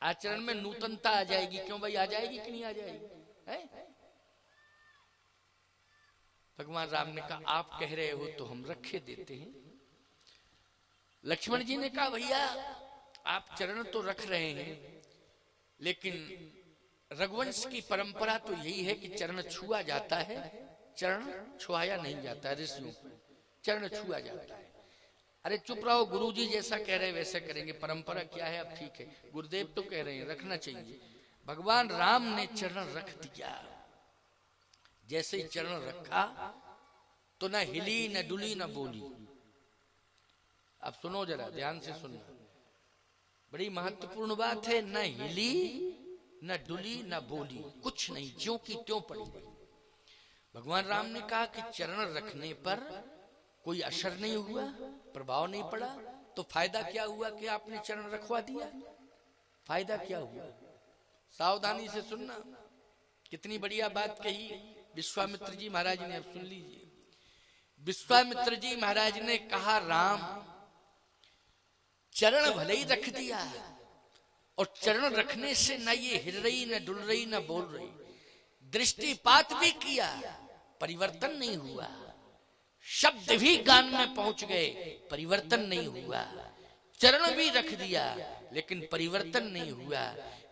आचरण में नूतनता आ जाएगी। क्यों भाई, आ जाएगी कि नहीं आ जाएगी? है? भगवान राम ने कहा आप कह रहे हो तो हम रखे देते हैं। लक्ष्मण जी ने कहा भैया आप चरण तो रख रहे हैं, लेकिन रघुवंश की परंपरा तो यही है कि चरण छुआ जाता है, चरण छुआया नहीं जाता है। ऋषियों पर चरण छुआ जाता है। अरे चुप रहो, गुरुजी जैसा कह रहे हैं वैसे करेंगे, परंपरा क्या है। अब ठीक है, गुरुदेव तो कह रहे हैं रखना चाहिए। भगवान राम ने चरण रख दिया। जैसे ही चरण रखा तो न हिली न डुली न बोली। अब सुनो जरा ध्यान से सुनना, बड़ी महत्वपूर्ण बात है। न हिली न डुली न बोली, कुछ नहीं, ज्यों की त्यों पड़ी रही। भगवान राम ने कहा कि चरण रखने पर कोई असर नहीं हुआ, प्रभाव नहीं पड़ा, तो फायदा क्या हुआ कि आपने चरण रखवा दिया? फायदा क्या हुआ? सावधानी से सुनना, कितनी बढ़िया बात कही विश्वामित्र जी महाराज ने। अब सुन लीजिए, विश्वामित्र जी महाराज ने कहा राम चरण भले ही रख दिया, और चरण रखने से न ये हिल रही न डुल रही न बोल रही, दृष्टिपात भी किया, परिवर्तन नहीं हुआ, शब्द भी कान में पहुंच गए, परिवर्तन नहीं हुआ, चरण भी रख दिया लेकिन परिवर्तन नहीं हुआ।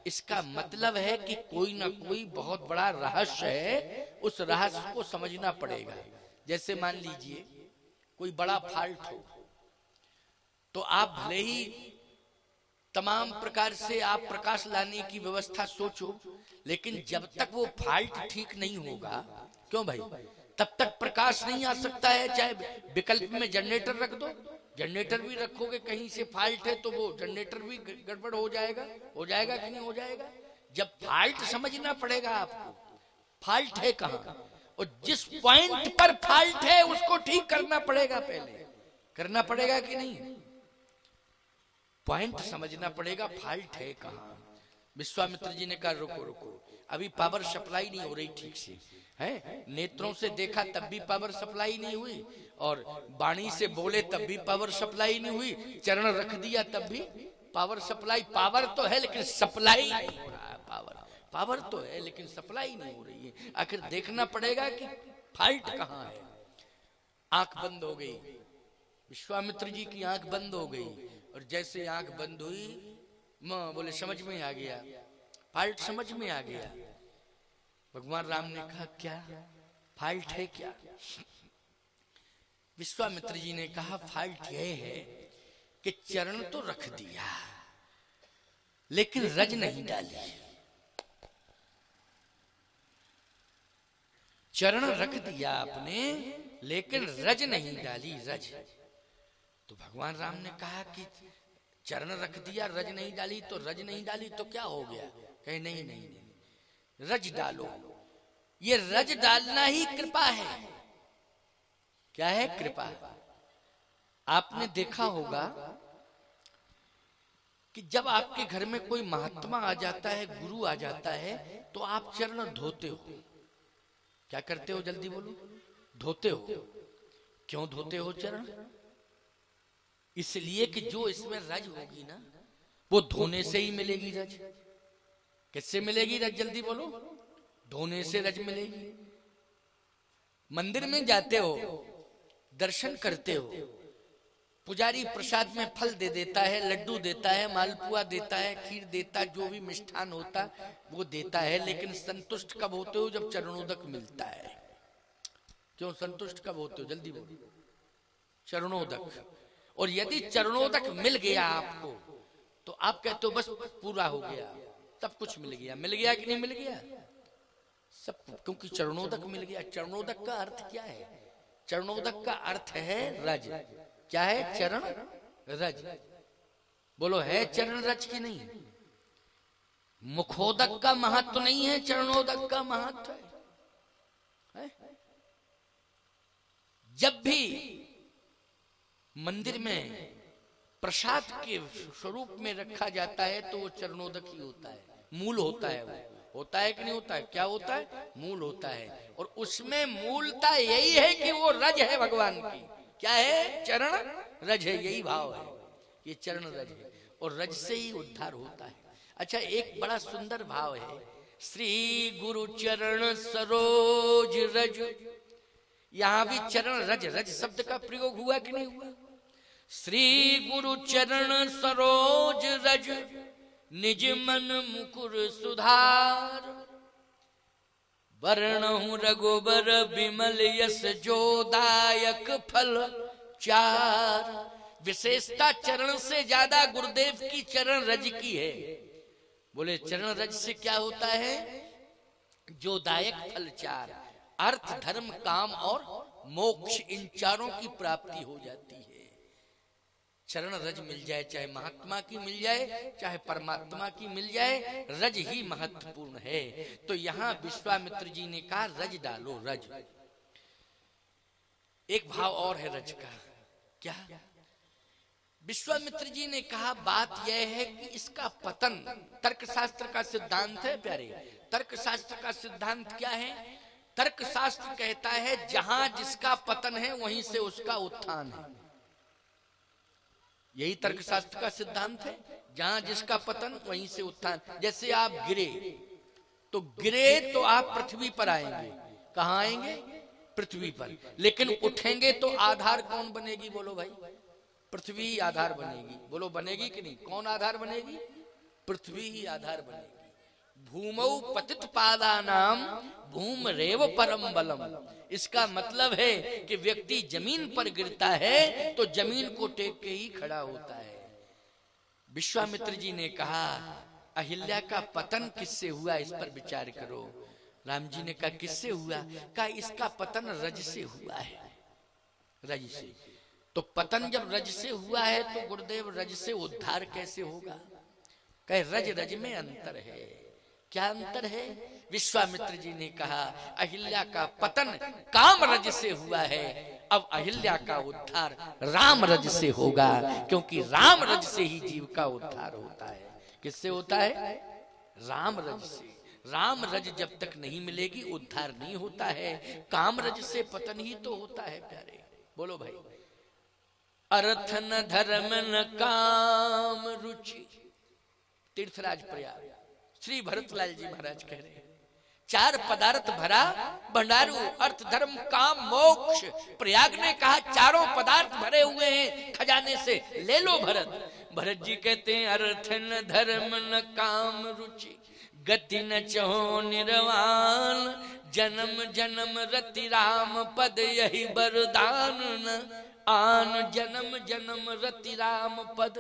इसका मतलब है कि कोई ना कोई बहुत बड़ा रहस्य है, उस रहस्य को समझना पड़ेगा। जैसे मान लीजिए कोई बड़ा फॉल्ट हो, तो आप भले ही तमाम प्रकार से आप प्रकाश लाने की व्यवस्था सोचो, लेकिन जब तक वो फॉल्ट ठीक नहीं होगा, क्यों भाई, तब तक प्रकाश नहीं आ सकता है। चाहे विकल्प में जनरेटर रख दो, जनरेटर भी रखोगे, कहीं से फॉल्ट है तो वो जनरेटर भी गड़बड़ हो जाएगा। हो जाएगा कि नहीं हो जाएगा? जब फॉल्ट समझना पड़ेगा आपको, फॉल्ट है कहाँ, और जिस पॉइंट पर फॉल्ट है उसको ठीक करना पड़ेगा। पहले करना पड़ेगा कि नहीं? पॉइंट समझना पड़ेगा, फॉल्ट है कहाँ। विश्वामित्र जी ने कहा रुको रुको, अभी पावर सप्लाई नहीं हो रही ठीक से, है? नेत्रों से देखा तब भी पावर सप्लाई नहीं हुई, और वाणी से बोले तब भी पावर सप्लाई नहीं हुई, चरण रख दिया तब भी पावर सप्लाई। पावर तो है लेकिन सप्लाई नहीं हो रहा है। पावर तो है लेकिन सप्लाई नहीं हो रही है। आखिर देखना पड़ेगा कि फॉल्ट कहाँ है। आंख बंद हो गई, विश्वामित्र जी की आंख बंद हो गई, और जैसे आंख बंद हुई बोले समझ में आ गया, फॉल्ट समझ में आ गया। भगवान राम ने कहा क्या फॉल्ट है क्या? विश्वामित्र जी ने कहा फॉल्ट यह है कि चरण तो रख दिया लेकिन रज नहीं डाली। चरण रख दिया आपने लेकिन रज नहीं डाली, रज। तो भगवान राम ने कहा कि चरण रख दिया रज नहीं डाली, तो रज नहीं डाली तो क्या हो गया? कहे नहीं नहीं नहीं, रज डालो। ये रज डालना ही कृपा है। क्या है? कृपा। आपने देखा होगा कि जब आपके घर में कोई महात्मा आ जाता है, गुरु आ जाता है, तो आप चरण धोते हो। क्या करते हो? जल्दी बोलो। धोते हो। क्यों धोते हो चरण? इसलिए कि जो इसमें रज होगी ना, वो धोने से ही मिलेगी रज। किससे मिलेगी रज? जल्दी बोलो। धोने से रज मिलेगी। मंदिर में जाते हो, दर्शन करते हो, पुजारी प्रसाद में फल दे देता है, लड्डू देता है, मालपुआ देता है, खीर देता है, जो भी मिष्ठान होता वो देता है, लेकिन संतुष्ट कब होते हो? जब चरणोदक मिलता है। क्यों संतुष्ट कब होते हो? जल्दी बोलो। चरणोदक। और यदि चरणोदक मिल गया आपको, तो आप कहते हो बस पूरा हो गया, सब कुछ मिल गया। मिल गया कि नहीं मिल गया? सब, क्योंकि चरणोदक मिल गया। चरणोदक का अर्थ क्या है? चरणोदक का अर्थ है रज। क्या है? चरण रज। बोलो, है चरण रज की नहीं? मुखोदक का महत्व नहीं है, चरणोदक का महत्व है। जब भी मंदिर में प्रसाद के स्वरूप में रखा जाता है तो वो चरणोदक ही होता है, मूल होता है। वो होता है कि नहीं होता है? क्या होता है? मूल होता है। और उसमें मूलता यही है कि वो रज है भगवान की। क्या है? चरण रज है, यही भाव है। ये चरण रज है, और रज से ही उद्धार होता है। अच्छा, एक बड़ा सुंदर भाव है, श्री गुरु चरण सरोज रज। यहां भी चरण रज, रज शब्द का प्रयोग हुआ कि नहीं हुआ? श्री गुरु चरण सरोज रज, निज मन मुकुर सुधार। वर्णहु रघुबर बिमल यस जो दायक फल चार। विशेषता चरण से ज्यादा गुरुदेव की चरण रज की है। बोले चरण रज से क्या होता है? जो दायक फल चार, अर्थ धर्म काम और मोक्ष, इन चारों की प्राप्ति हो जाती है। चरण रज मिल जाए, चाहे महात्मा की मिल जाए चाहे परमात्मा की मिल जाए, रज ही महत्वपूर्ण है। तो यहाँ विश्वामित्र जी ने कहा रज डालो, रज। एक भाव और है रज का, क्या? विश्वामित्र जी ने कहा बात यह है कि इसका पतन तर्कशास्त्र का सिद्धांत है प्यारे। तर्कशास्त्र का सिद्धांत क्या है? तर्कशास्त्र कहता है जहां जिसका पतन है वहीं से उसका उत्थान है। यही तर्कशास्त्र का सिद्धांत है, जहां जिसका पतन वहीं से उत्थान। जैसे आप गिरे तो आप पृथ्वी पर आएंगे। कहां आएंगे? पृथ्वी पर। लेकिन उठेंगे तो आधार कौन बनेगी? बोलो भाई, पृथ्वी ही आधार बनेगी। बोलो बनेगी कि नहीं? कौन आधार बनेगी? पृथ्वी ही आधार बनेगी। भूमौ पतित पादानाम भूम रेव परम बलम। इसका मतलब है कि व्यक्ति जमीन पर गिरता है तो जमीन को टेक के ही खड़ा होता है। विश्वामित्र जी ने कहा अहिल्या का पतन किससे हुआ, इस पर विचार करो। राम जी ने कहा किससे हुआ? कहा इसका पतन रज से हुआ है, रज से। तो पतन जब रज से हुआ है तो गुरुदेव रज से उद्धार कैसे होगा? कहे रज रज में अंतर है। क्या अंतर है? विश्वामित्र जी ने कहा अहिल्या का पतन काम रज से हुआ है, अब अहिल्या का उद्धार राम रज से होगा, क्योंकि राम रज से ही जीव का उद्धार होता है। किससे होता है? राम रज से। राम रज जब तक नहीं मिलेगी उद्धार नहीं होता है। काम रज से पतन ही तो होता है प्यारे। बोलो भाई, अर्थ न धर्म न काम रुचि। तीर्थराज प्रयाग श्री भरतलाल जी महाराज कह रहे हैं, चार पदार्थ भरा भंडारू, अर्थ धर्म काम मोक्ष। प्रयाग ने कहा चारों पदार्थ भरे हुए हैं खजाने से, ले लो भरत। भरत जी कहते हैं अर्थ न धर्म न काम रुचि, गति न चहो निर्वाण, जन्म जन्म रति राम पद यही वरदान, न आन जन्म जन्म रति राम पद।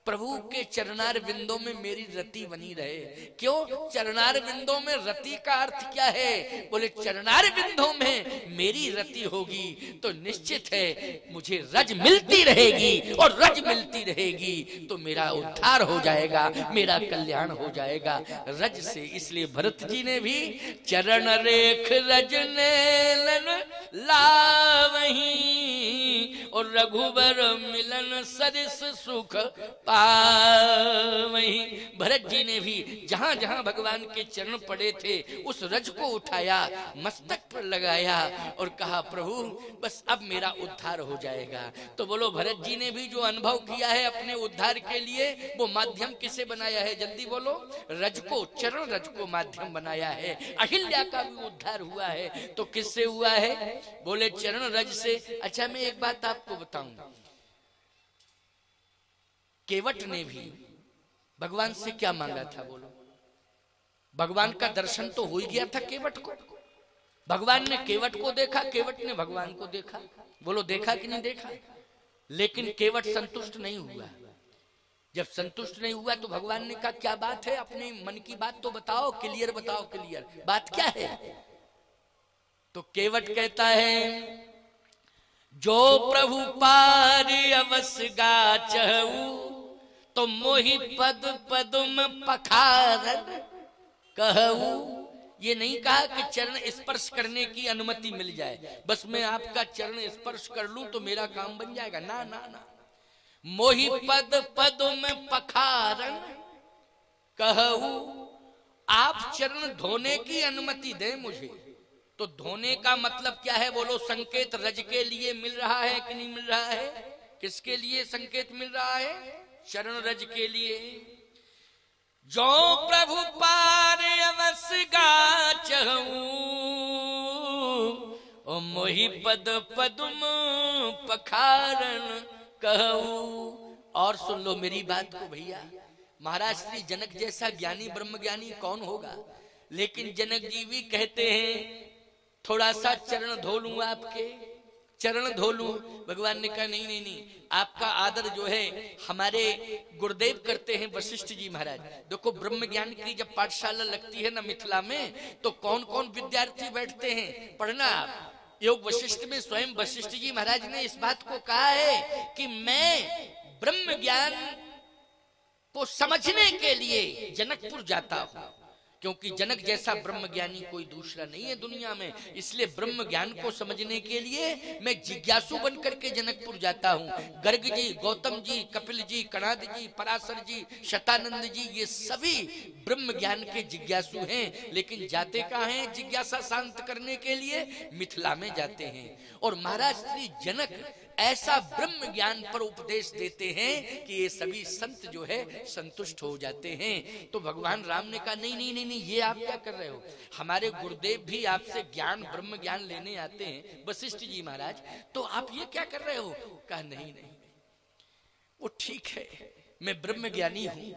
प्रभु के चरणार बिंदों में मेरी रति बनी रहे। क्यों? चरणार बिंदों में रति का अर्थ क्या है? बोले चरणार बिंदों में मेरी रति होगी तो निश्चित है मुझे रज मिलती रहेगी, और रज मिलती रहेगी तो मेरा उद्धार हो जाएगा, मेरा कल्याण हो जाएगा रज से। इसलिए भरत जी ने भी चरण रेख रज नेलन लावहीं, और रघुबर मिलन सरिस सुख पावहीं। भरत जी ने भी जहां जहां भगवान के चरण पड़े थे उस रज को उठाया, मस्तक पर लगाया और कहा प्रभु बस अब मेरा उद्धार हो जाएगा। तो बोलो भरत जी ने भी जो अनुभव किया है अपने उद्धार के लिए, वो माध्यम किसे बनाया है? जल्दी बोलो। रज को, चरण रज को माध्यम बनाया है। अहिल्या का भी उद्धार हुआ है तो किससे हुआ है? बोले चरण रज से। अच्छा मैं एक बात आपको बताऊं, केवट ने भी भगवान से क्या मांगा था? बोलो, भगवान का दर्शन तो हो ही गया था केवट को। भगवान ने केवट को देखा, केवट ने भगवान को देखा। बोलो देखा कि नहीं देखा? लेकिन केवट संतुष्ट नहीं हुआ। जब संतुष्ट नहीं हुआ तो भगवान ने कहा क्या बात है, अपने मन की बात तो बताओ, क्लियर बताओ, क्लियर बात क्या है? तो केवट कहता है जो प्रभु पार अवस गाचहु, तो मोहि पद पदुम पखारन कहू। ये नहीं कहा कि चरण स्पर्श करने की अनुमति मिल जाए, बस मैं आपका चरण स्पर्श कर लूं तो मेरा काम बन जाएगा। ना ना ना, मोहि पद पदुम पखारन कहू, आप चरण धोने की अनुमति दें मुझे। तो धोने का मतलब क्या है? बोलो संकेत रज के लिए मिल रहा है कि नहीं मिल रहा है? किसके लिए संकेत मिल रहा है? चरण रज के लिए। जो प्रभु पार अवश्य गाचहूं, ओ मोहि पद पद्म पखारन कहूं। और सुन लो मेरी बात को भैया, महाराज श्री जनक जैसा ज्ञानी ब्रह्म ज्ञानी कौन होगा, लेकिन जनक जी भी कहते हैं थोड़ा सा चरण धो लूं, आपके चरण धो लूं। भगवान ने कहा नहीं नहीं नहीं, आपका आदर जो है हमारे गुरुदेव करते हैं वशिष्ठ जी महाराज। देखो ब्रह्म ज्ञान की जब पाठशाला लगती है ना मिथिला में, तो कौन कौन विद्यार्थी बैठते हैं पढ़ना। योग वशिष्ठ में स्वयं वशिष्ठ जी महाराज ने इस बात को कहा है कि मैं ब्रह्म ज्ञान को समझने के लिए जनकपुर जाता हूं, क्योंकि जनक जैसा ब्रह्म ज्ञानी कोई दूसरा नहीं है दुनिया में। इसलिए ब्रह्म ज्ञान को समझने के लिए मैं जिज्ञासु बन करके जनकपुर जाता हूँ। गर्ग जी, गौतम जी, कपिल जी, कणाद जी, पराशर जी, शतानंद जी, ये सभी ब्रह्म ज्ञान के जिज्ञासु हैं, लेकिन जाते कहाँ हैं जिज्ञासा शांत करने के लिए? मिथिला में जाते हैं। और महाराज श्री जनक ऐसा ब्रह्म ज्ञान पर उपदेश देते हैं कि ये सभी संत जो है संतुष्ट हो जाते हैं। तो भगवान राम ने कहा नहीं नहीं नहीं नहीं, ये आप क्या कर रहे हो, हमारे गुरुदेव भी आपसे ज्ञान ब्रह्म ज्ञान लेने आते हैं वशिष्ठ जी महाराज, तो आप ये क्या कर रहे हो? कहा नहीं नहीं, वो ठीक है, मैं ब्रह्म ज्ञानी हूं,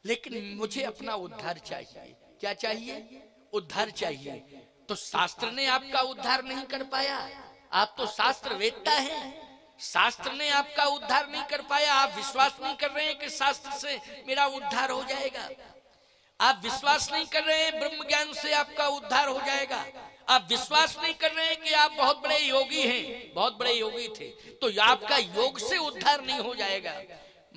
लेकिन मुझे अपना उद्धार चाहिए। क्या चाहिए? उद्धार चाहिए। तो शास्त्र ने आपका उद्धार नहीं कर पाया, आप तो शास्त्र वेदता हैं, शास्त्र ने आपका उद्धार नहीं कर पाया। आप विश्वास नहीं कर रहे हैं कि शास्त्र से मेरा उद्धार हो जाएगा, आप विश्वास नहीं कर रहे हैं ब्रह्म ज्ञान से आपका उद्धार हो जाएगा, आप विश्वास नहीं कर रहे हैं कि आप बहुत बड़े योगी हैं, बहुत बड़े योगी थे, तो आपका योग से उद्धार नहीं हो जाएगा।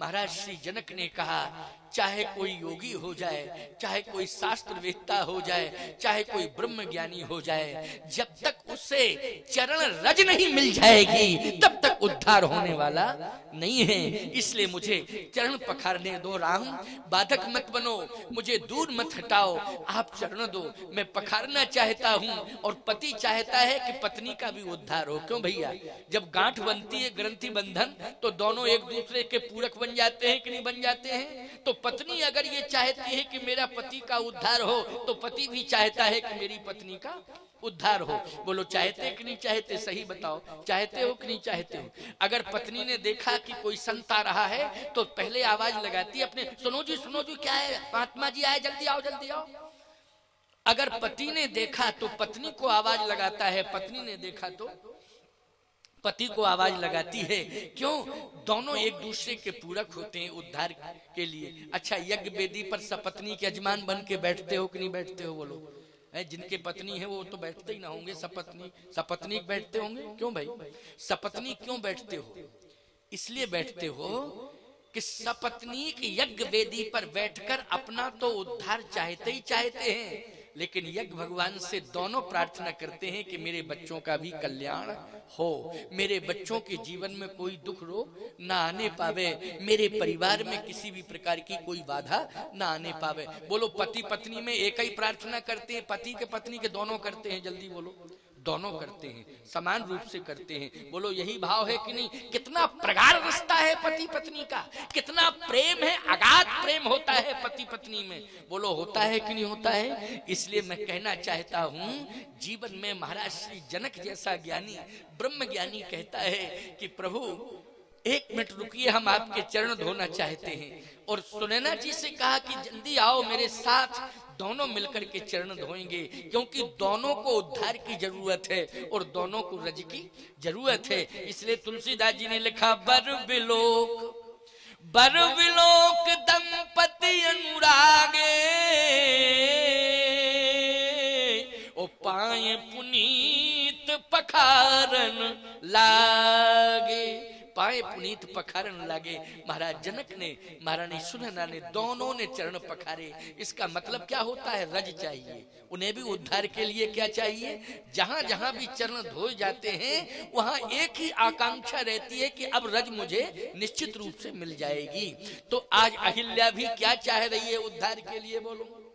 महाराज श्री जनक ने कहा चाहे कोई योगी हो जाए, चाहे कोई शास्त्र वेत्ता हो जाए, चाहे कोई ब्रह्म ज्ञानी हो जाए, जब तक उसे चरण रज नहीं मिल जाएगी तब तक उद्धार होने वाला नहीं है। इसलिए मुझे चरण पखारने दो राम, बाधक मत बनो, मुझे दूर मत हटाओ, आप चरण दो, मैं पखारना चाहता हूँ। और पति चाहता है कि पत्नी का भी उद्धार हो। क्यों भैया, जब गांठ बनती है ग्रंथि बंधन, तो दोनों एक दूसरे के पूरक बन जाते हैं कि नहीं बन जाते हैं? तो पत्नी अगर ये चाहती है कि मेरा पति का उद्धार हो, तो पति भी चाहता है कि मेरी पत्नी का उद्धार हो। बोलो चाहते कि नहीं चाहते? सही बताओ, चाहते हो कि नहीं चाहते हो? अगर पत्नी ने देखा कि कोई संत आ रहा है तो पहले आवाज लगाती है अपने, सुनो जी क्या है, महात्मा जी आए, जल्दी आओ जल्दी आओ। अगर पति ने देखा तो पत्नी को आवाज लगाता है, पत्नी ने देखा तो पति को आवाज लगाती है। क्यों? दोनों एक दूसरे के पूरक होते हैं उद्धार के लिए। अच्छा, यज्ञ वेदी पर सपत्नी के यजमान बन के बैठते हो कि नहीं बैठते हो? बोलो, जिनके पत्नी है वो तो बैठते ही ना होंगे, सपत्नी बैठते होंगे। क्यों भाई, सपत्नी क्यों बैठते हो? इसलिए बैठते हो कि सपत्नी की यज्ञ वेदी पर बैठकर अपना तो उद्धार चाहते ही चाहते हैं, लेकिन यज्ञ भगवान से दोनों प्रार्थना करते हैं कि मेरे बच्चों का भी कल्याण हो, मेरे बच्चों के जीवन में कोई दुख रोग ना आने पावे, मेरे परिवार में किसी भी प्रकार की कोई बाधा ना आने पावे। बोलो, पति पत्नी में एक ही प्रार्थना करते हैं? पति के पत्नी के दोनों करते हैं? जल्दी बोलो, दोनों करते हैं, समान रूप से करते हैं। बोलो, यही भाव है कि नहीं? कितना प्रगाढ़ रिश्ता है पति पत्नी का, कितना प्रेम है, अगाध प्रेम होता है पति पत्नी में। बोलो, होता है कि नहीं होता है? इसलिए मैं कहना चाहता हूं, जीवन में महाराज श्री जनक जैसा ज्ञानी ब्रह्म ज्ञानी कहता है कि प्रभु एक मिनट रुकिए, हम आपके चरण धोना चाहते हैं। और सुनैना जी से कहा कि जल्दी आओ मेरे साथ, दोनों मिलकर के चरण धोएंगे, क्योंकि दोनों को उद्धार की जरूरत है और दोनों को रज की जरूरत है। इसलिए तुलसीदास जी ने लिखा, बर बिलोक दंपति अनुरागे, ओ पाए पुनीत पखारन लागे, पाए पुनीत पखारन लागे। महाराज जनक ने, महारानी सुनैना ने, दोनों ने चरण पखारे। इसका मतलब क्या होता है? रज चाहिए उन्हें भी उद्धार के लिए। क्या चाहिए? जहां जहां भी चरण धोए जाते हैं वहां एक ही आकांक्षा रहती है कि अब रज मुझे निश्चित रूप से मिल जाएगी। तो आज अहिल्या भी क्या चाह रही है उद्धार के लिए? बोलो,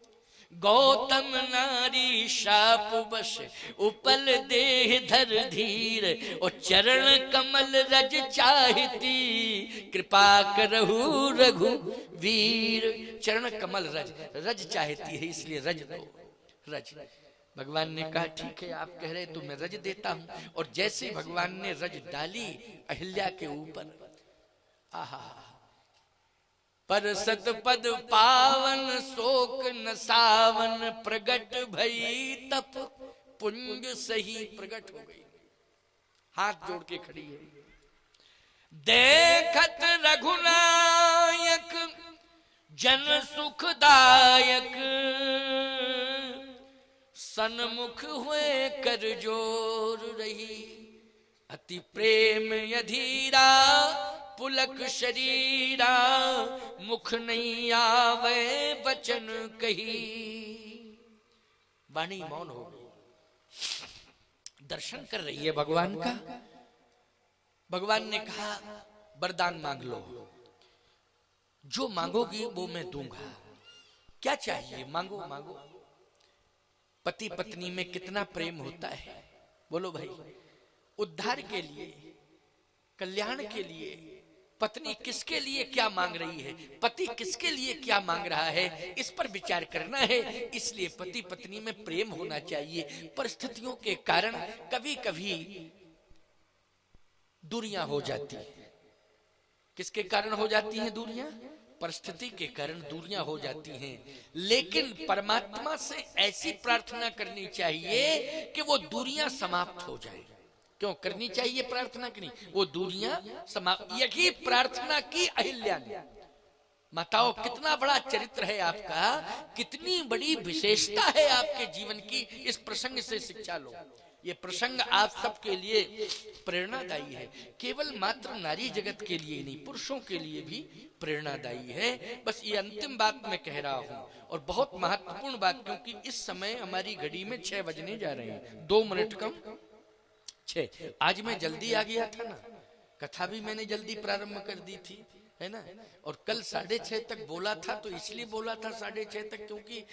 गौतम नारी शाप बस उपल देह धर धीर, और चरण कमल रज चाहती कृपा करहु रघुवीर। चरण कमल रज, रज चाहती है इसलिए रज दो, रज। भगवान ने कहा ठीक है आप कह रहे तो मैं रज देता हूं। और जैसे भगवान ने रज डाली अहिल्या के ऊपर, आहा, पर सतपद पावन शोक न सावन, प्रगट भई तप पुंज सही। प्रगट हो गई, हाथ जोड़ के खड़ी है। देखत रघुनायक जन सुखदायक, सन्मुख हुए कर जोर रही। अति प्रेम अधीरा पुलक शरीरा, मुख नहीं आवे वचन कही। वाणी मौन हो गई, दर्शन कर रही है भगवान का। भगवान ने कहा वरदान मांग लो, जो मांगोगी वो मैं दूंगा। क्या चाहिए मांगो मांगो। पति पत्नी में कितना प्रेम होता है, बोलो भाई। उद्धार के लिए, कल्याण के लिए पत्नी किसके लिए क्या मांग रही है, पति किसके लिए क्या मांग रहा है, इस पर विचार करना है। इसलिए पति पत्नी में प्रेम होना चाहिए। परिस्थितियों के कारण कभी कभी दूरियां हो जाती है। किसके कारण हो जाती हैं दूरियां? परिस्थिति के कारण दूरियां हो जाती हैं। लेकिन परमात्मा से ऐसी प्रार्थना करनी चाहिए कि वो दूरियां समाप्त हो जाए। क्यों करनी चाहिए प्रार्थना? की नहीं, वो दूरियां समाप्त। यही प्रार्थना की अहिल्या ने। माताओं, कितना बड़ा चरित्र है आपका, कितनी बड़ी विशेषता है आपके जीवन की। इस प्रसंग से शिक्षा लो। ये प्रसंग आप सबके लिए प्रेरणादायी है। केवल मात्र नारी जगत के लिए नहीं, पुरुषों के लिए भी प्रेरणादायी है। बस ये अंतिम बात मैं कह रहा हूं, और बहुत महत्वपूर्ण बात, क्योंकि इस समय हमारी घड़ी में 6 बजने जा रहे हैं, 2 मिनट कम 6। आज मैं जल्दी आ गया था ना, कथा भी मैंने जल्दी प्रारंभ कर दी थी, है ना। और कल 6:30 तक बोला था, तो इसलिए बोला था 6:30 तक क्योंकि